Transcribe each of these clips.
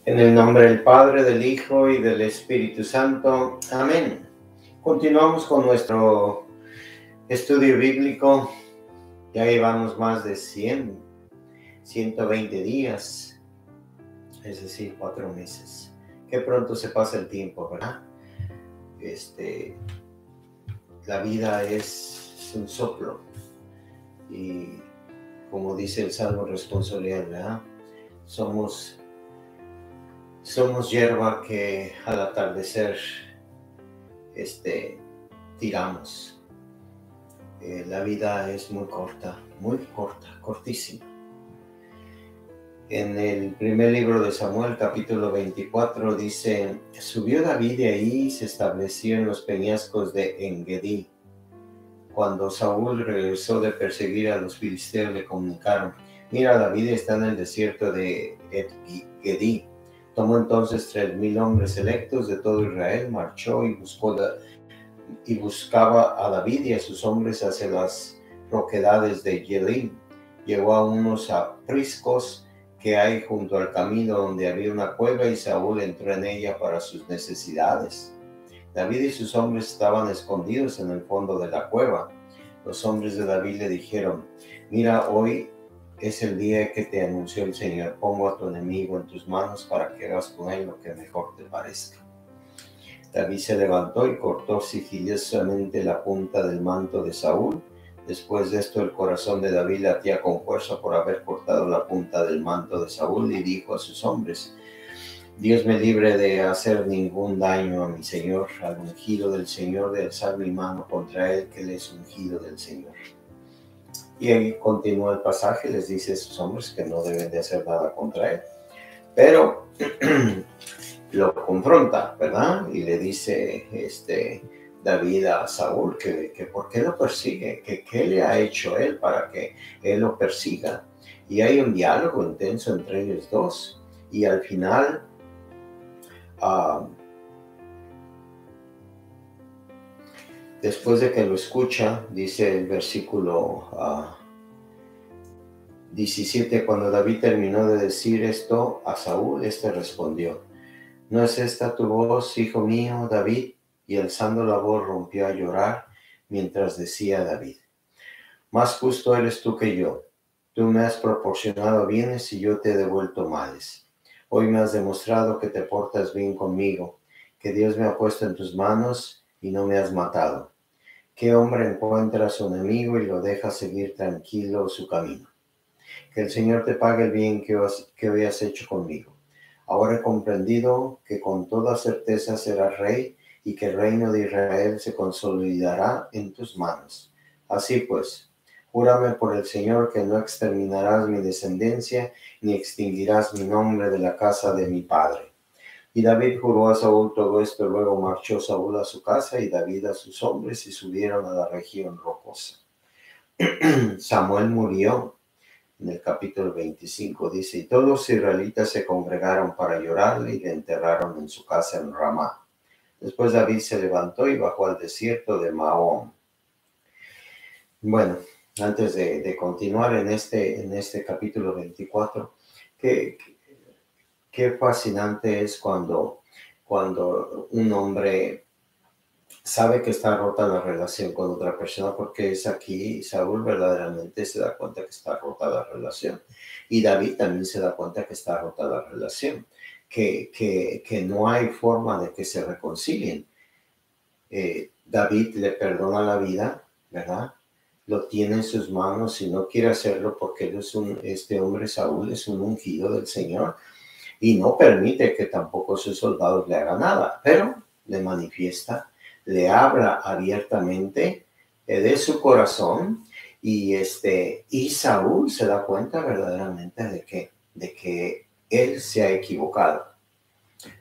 En el nombre del Padre, del Hijo y del Espíritu Santo. Amén. Continuamos con nuestro estudio bíblico. Ya llevamos más de 120 días, es decir, 4 meses. Qué pronto se pasa el tiempo, ¿verdad? La vida es un soplo y, como dice el Salmo responsorial, ¿verdad? Somos hierba que al atardecer tiramos. La vida es muy corta, cortísima. En el primer libro de Samuel, capítulo 24, dice: subió David de ahí y se estableció en los peñascos de Engedi. Cuando Saúl regresó de perseguir a los filisteos, le comunicaron: mira, David está en el desierto de Engedi. Tomó entonces 3,000 hombres electos de todo Israel, marchó y buscaba a David y a sus hombres hacia las roquedades de Yelim. Llegó a unos apriscos que hay junto al camino, donde había una cueva, y Saúl entró en ella para sus necesidades. David y sus hombres estaban escondidos en el fondo de la cueva. Los hombres de David le dijeron: mira, hoy es el día que te anunció el Señor. Pongo a tu enemigo en tus manos para que hagas con él lo que mejor te parezca. David se levantó y cortó sigilosamente la punta del manto de Saúl. Después de esto, el corazón de David latía con fuerza por haber cortado la punta del manto de Saúl, y dijo a sus hombres: Dios me libre de hacer ningún daño a mi Señor, al ungido del Señor, de alzar mi mano contra él, que él es ungido del Señor. Y ahí continúa el pasaje, les dice a sus hombres que no deben de hacer nada contra él. Pero lo confronta, ¿verdad? Y le dice David a Saúl que por qué lo persigue, que qué le ha hecho él para que él lo persiga. Y hay un diálogo intenso entre ellos dos. Y al final, después de que lo escucha, dice el versículo 17, cuando David terminó de decir esto a Saúl, respondió: ¿no es esta tu voz, hijo mío, David? Y alzando la voz rompió a llorar mientras decía David: más justo eres tú que yo. Tú me has proporcionado bienes y yo te he devuelto males. Hoy me has demostrado que te portas bien conmigo, que Dios me ha puesto en tus manos y no me has matado. ¿Qué hombre encuentra a su enemigo y lo deja seguir tranquilo su camino? Que el Señor te pague el bien que hoy has hecho conmigo. Ahora he comprendido que con toda certeza serás rey y que el reino de Israel se consolidará en tus manos. Así pues, júrame por el Señor que no exterminarás mi descendencia ni extinguirás mi nombre de la casa de mi padre. Y David juró a Saúl todo esto. Luego marchó Saúl a su casa y David a sus hombres, y subieron a la región rocosa. Samuel murió. En el capítulo 25 dice: y todos los israelitas se congregaron para llorarle y le enterraron en su casa en Ramá. Después David se levantó y bajó al desierto de Maón. Bueno, antes de continuar en este capítulo 24, qué fascinante es cuando un hombre sabe que está rota la relación con otra persona, porque es aquí Saúl verdaderamente se da cuenta que está rota la relación, y David también se da cuenta que está rota la relación, que no hay forma de que se reconcilien. David le perdona la vida, ¿verdad? Lo tiene en sus manos y no quiere hacerlo porque él este hombre Saúl es un ungido del Señor y no permite que tampoco sus soldados le hagan nada, pero le manifiesta, le habla abiertamente de su corazón, y Saúl se da cuenta verdaderamente de que él se ha equivocado.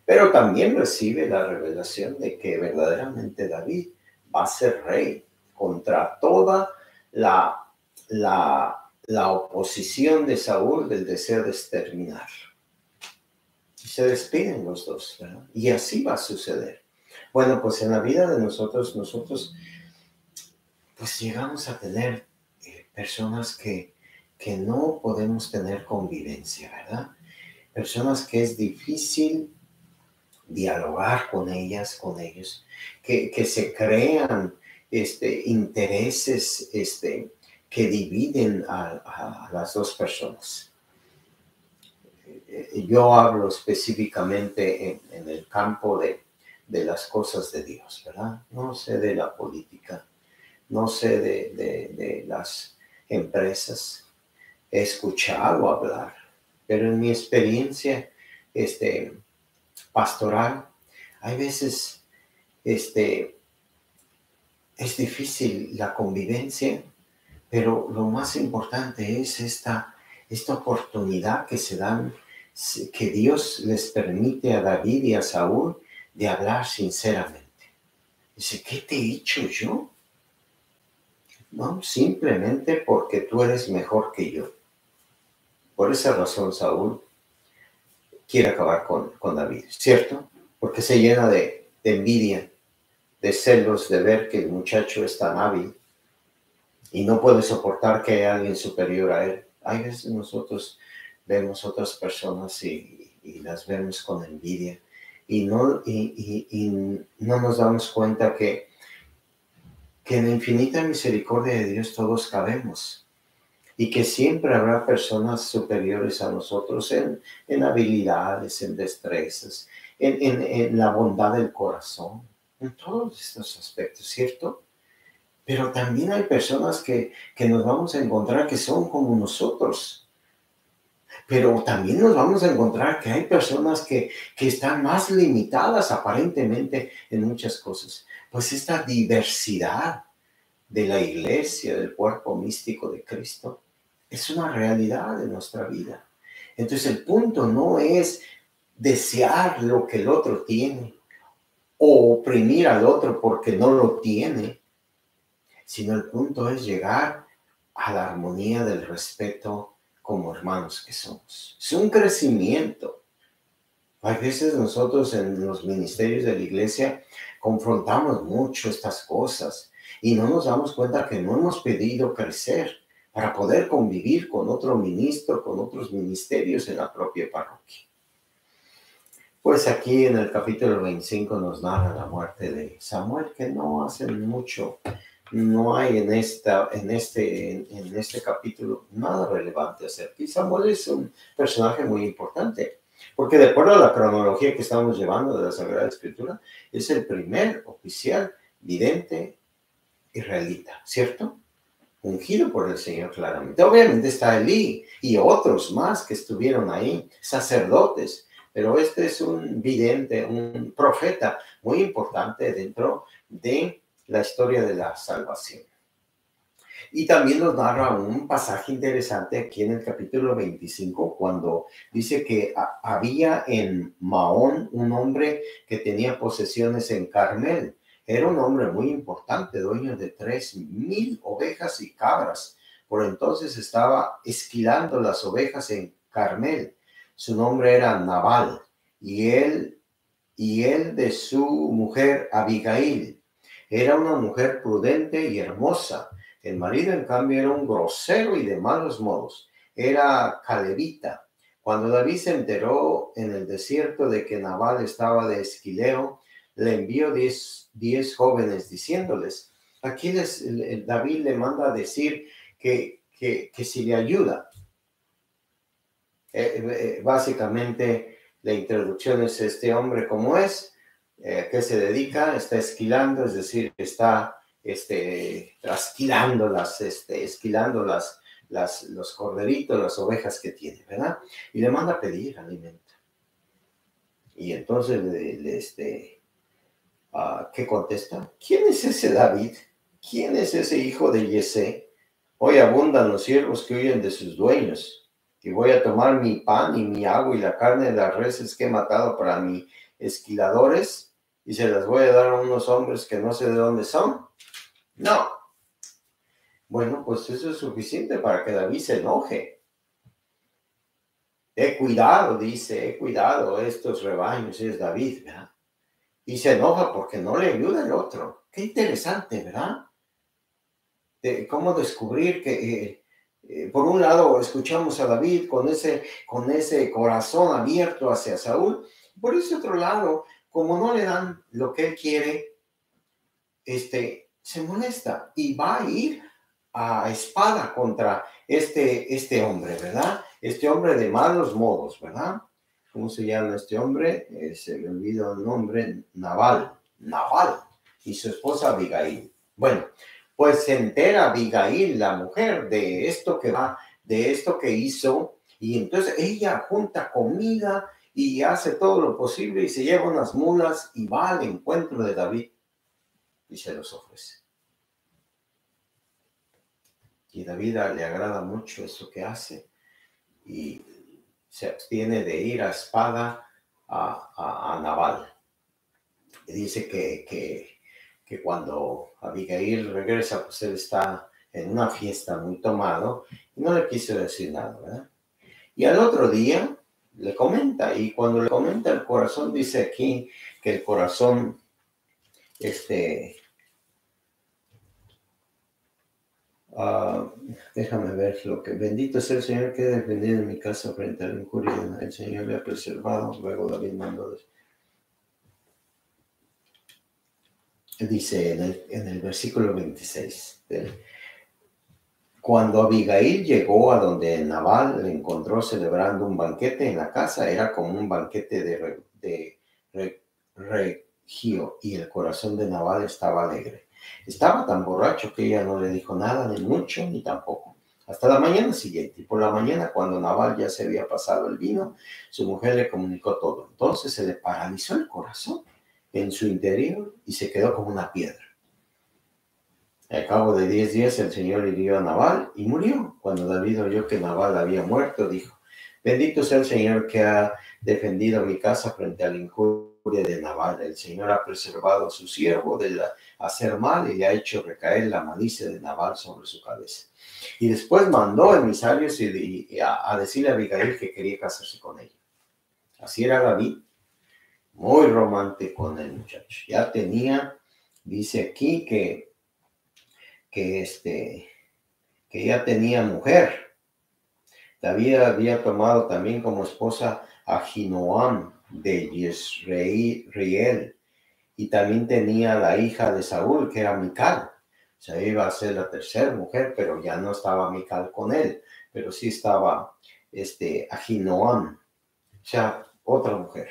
Pero también recibe la revelación de que verdaderamente David va a ser rey contra toda la oposición de Saúl del deseo de exterminar. Y se despiden los dos, ¿verdad? Y así va a suceder. Bueno, pues en la vida de nosotros pues llegamos a tener personas que no podemos tener convivencia, ¿verdad? personas que es difícil dialogar con ellas, con ellos, que se crean intereses que dividen a las dos personas. Yo hablo específicamente en el campo de las cosas de Dios, ¿verdad? No sé de la política, no sé de las empresas. He escuchado hablar, pero en mi experiencia pastoral, hay veces es difícil la convivencia, pero lo más importante es esta oportunidad que se dan, que Dios les permite a David y a Saúl de hablar sinceramente. Dice, ¿qué te he hecho yo? No, simplemente porque tú eres mejor que yo. Por esa razón Saúl quiere acabar con David, ¿cierto? Porque se llena de envidia, de celos, de ver que el muchacho es tan hábil y no puede soportar que haya alguien superior a él. Hay veces nosotros vemos otras personas y las vemos con envidia y no nos damos cuenta que en la infinita misericordia de Dios todos cabemos y que siempre habrá personas superiores a nosotros en habilidades, en destrezas, en la bondad del corazón, en todos estos aspectos, ¿cierto? Pero también hay personas que nos vamos a encontrar que son como nosotros. Pero también nos vamos a encontrar que hay personas que están más limitadas aparentemente en muchas cosas. Pues esta diversidad de la iglesia, del cuerpo místico de Cristo, es una realidad de nuestra vida. Entonces el punto no es desear lo que el otro tiene o oprimir al otro porque no lo tiene, sino el punto es llegar a la armonía del respeto como hermanos que somos. Es un crecimiento. A veces nosotros en los ministerios de la iglesia confrontamos mucho estas cosas y no nos damos cuenta que no hemos pedido crecer para poder convivir con otro ministro, con otros ministerios en la propia parroquia. Pues aquí en el capítulo 25 nos narra la muerte de Samuel, que no hace mucho. No hay en este capítulo nada relevante acerca. Y Samuel es un personaje muy importante, porque de acuerdo a la cronología que estamos llevando de la Sagrada Escritura, es el primer oficial vidente israelita, ¿cierto? Ungido por el Señor claramente. Obviamente está Elí y otros más que estuvieron ahí, sacerdotes, pero este es un vidente, un profeta muy importante dentro de la historia de la salvación. Y también nos narra un pasaje interesante aquí en el capítulo 25, cuando dice que había en Maón un hombre que tenía posesiones en Carmel. Era un hombre muy importante, dueño de 3,000 ovejas y cabras. Por entonces estaba esquilando las ovejas en Carmel. Su nombre era Nabal y él de su mujer Abigail. Era una mujer prudente y hermosa. El marido, en cambio, era un grosero y de malos modos. Era calebita. Cuando David se enteró en el desierto de que Nabal estaba de esquileo, le envió 10 jóvenes diciéndoles, aquí David le manda a decir que si le ayuda. Básicamente, la introducción es este hombre como es, ¿qué se dedica? Está esquilando, es decir, está trasquilando esquilando los corderitos, las ovejas que tiene, ¿verdad? Y le manda a pedir alimento. Y entonces ¿qué contesta? ¿Quién es ese David? ¿Quién es ese hijo de Yesé? Hoy abundan los siervos que huyen de sus dueños. Y voy a tomar mi pan y mi agua y la carne de las reses que he matado para mis esquiladores y se las voy a dar a unos hombres que no sé de dónde son. No. Bueno, pues eso es suficiente para que David se enoje. He cuidado, dice, he cuidado estos rebaños, es David, ¿verdad? Y se enoja porque no le ayuda el otro. Qué interesante, ¿verdad? De cómo descubrir que Por un lado, escuchamos a David con ese corazón abierto hacia Saúl. Por ese otro lado, como no le dan lo que él quiere, se molesta y va a ir a espada contra este hombre, ¿verdad? Este hombre de malos modos, ¿verdad? ¿Cómo se llama este hombre? Se me olvidó el nombre, Nabal, y su esposa Abigail. Bueno, pues se entera Abigail, la mujer, de esto que hizo, y entonces ella junta comida y hace todo lo posible y se lleva unas mulas y va al encuentro de David y se los ofrece. Y David le agrada mucho eso que hace y se abstiene de ir a espada a Nabal. Y dice que cuando Abigail regresa, pues él está en una fiesta muy tomado y no le quiso decir nada, ¿verdad? Y al otro día le comenta, y cuando le comenta el corazón, dice aquí que el corazón, déjame ver lo que... Bendito sea el Señor que ha defendido en mi casa frente a la injuria. El Señor le ha preservado. Luego David mandó. Dice en el versículo 26. Cuando Abigail llegó a donde Nabal le encontró celebrando un banquete en la casa, era como un banquete de regio, y el corazón de Nabal estaba alegre. Estaba tan borracho que ella no le dijo nada, ni mucho, ni tampoco. Hasta la mañana siguiente, y por la mañana, cuando Nabal ya se había pasado el vino, su mujer le comunicó todo. Entonces se le paralizó el corazón en su interior y se quedó como una piedra. Al cabo de 10 días el Señor hirió a Nabal y murió. Cuando David oyó que Nabal había muerto, dijo: bendito sea el Señor que ha defendido mi casa frente a la injuria de Nabal. El Señor ha preservado a su siervo de hacer mal y le ha hecho recaer la malicia de Nabal sobre su cabeza. Y después mandó emisarios a decirle a Abigail que quería casarse con ella. Así era David, muy romántico con el muchacho. Ya tenía, dice aquí que ya tenía mujer. David había tomado también como esposa a Ahinoam de Jezreel, y también tenía la hija de Saúl, que era Mical. O sea, iba a ser la tercera mujer, pero ya no estaba Mical con él, pero sí estaba Ahinoam, o sea, otra mujer.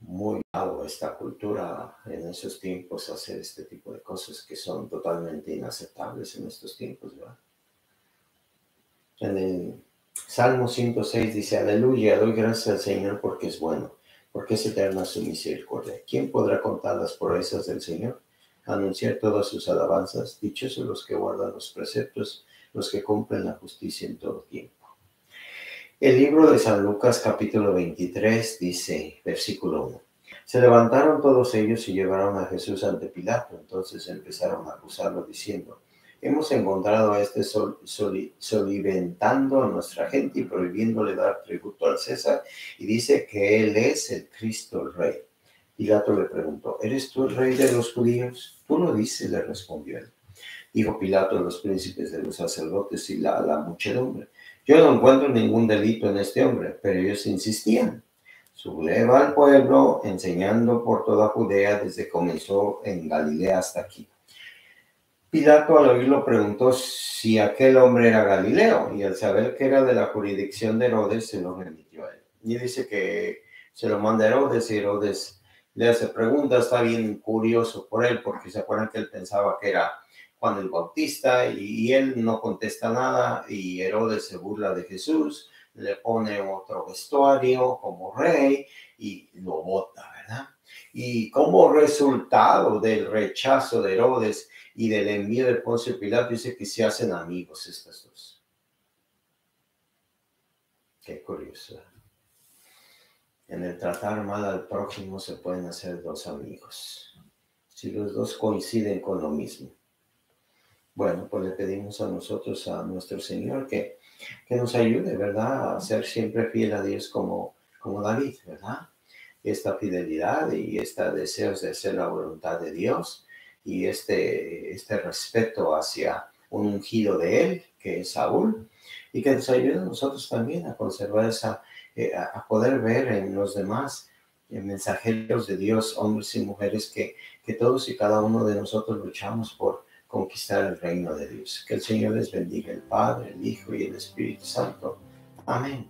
Muy malo esta cultura en esos tiempos, hacer este tipo de cosas que son totalmente inaceptables en estos tiempos, ¿verdad? En el Salmo 106 dice: aleluya, doy gracias al Señor porque es bueno, porque es eterna su misericordia. ¿Quién podrá contar las proezas del Señor? Anunciar todas sus alabanzas. Dichosos los que guardan los preceptos, los que cumplen la justicia en todo tiempo. El libro de San Lucas capítulo 23 dice, versículo 1. Se levantaron todos ellos y llevaron a Jesús ante Pilato. Entonces empezaron a acusarlo diciendo: hemos encontrado a este soliviantando a nuestra gente y prohibiéndole dar tributo al César, y dice que él es el Cristo, el Rey. Pilato le preguntó: ¿eres tú el Rey de los judíos? Tú lo dices, le respondió él. Dijo Pilato a los príncipes de los sacerdotes y la muchedumbre: yo no encuentro ningún delito en este hombre. Pero ellos insistían. Subleva al pueblo, enseñando por toda Judea, desde que comenzó en Galilea hasta aquí. Pilato al oírlo preguntó si aquel hombre era Galileo, y al saber que era de la jurisdicción de Herodes, se lo remitió a él. Y dice que se lo manda a Herodes, y Herodes le hace preguntas. Está bien curioso por él, porque se acuerdan que él pensaba que era Juan el Bautista, y él no contesta nada, y Herodes se burla de Jesús, le pone otro vestuario como rey y lo bota, ¿verdad? Y como resultado del rechazo de Herodes y del envío de Poncio Pilato, dice que se hacen amigos estas dos. Qué curioso. En el tratar mal al prójimo se pueden hacer dos amigos, si los dos coinciden con lo mismo. Bueno, pues le pedimos a nosotros, a nuestro Señor, que nos ayude, ¿verdad?, a ser siempre fiel a Dios como David, ¿verdad? Esta fidelidad y este deseo de hacer la voluntad de Dios, y este respeto hacia un ungido de él, que es Saúl, y que nos ayude a nosotros también a conservar a poder ver en los demás mensajeros de Dios, hombres y mujeres, que todos y cada uno de nosotros luchamos por conquistar el reino de Dios. Que el Señor les bendiga, el Padre, el Hijo y el Espíritu Santo. Amén.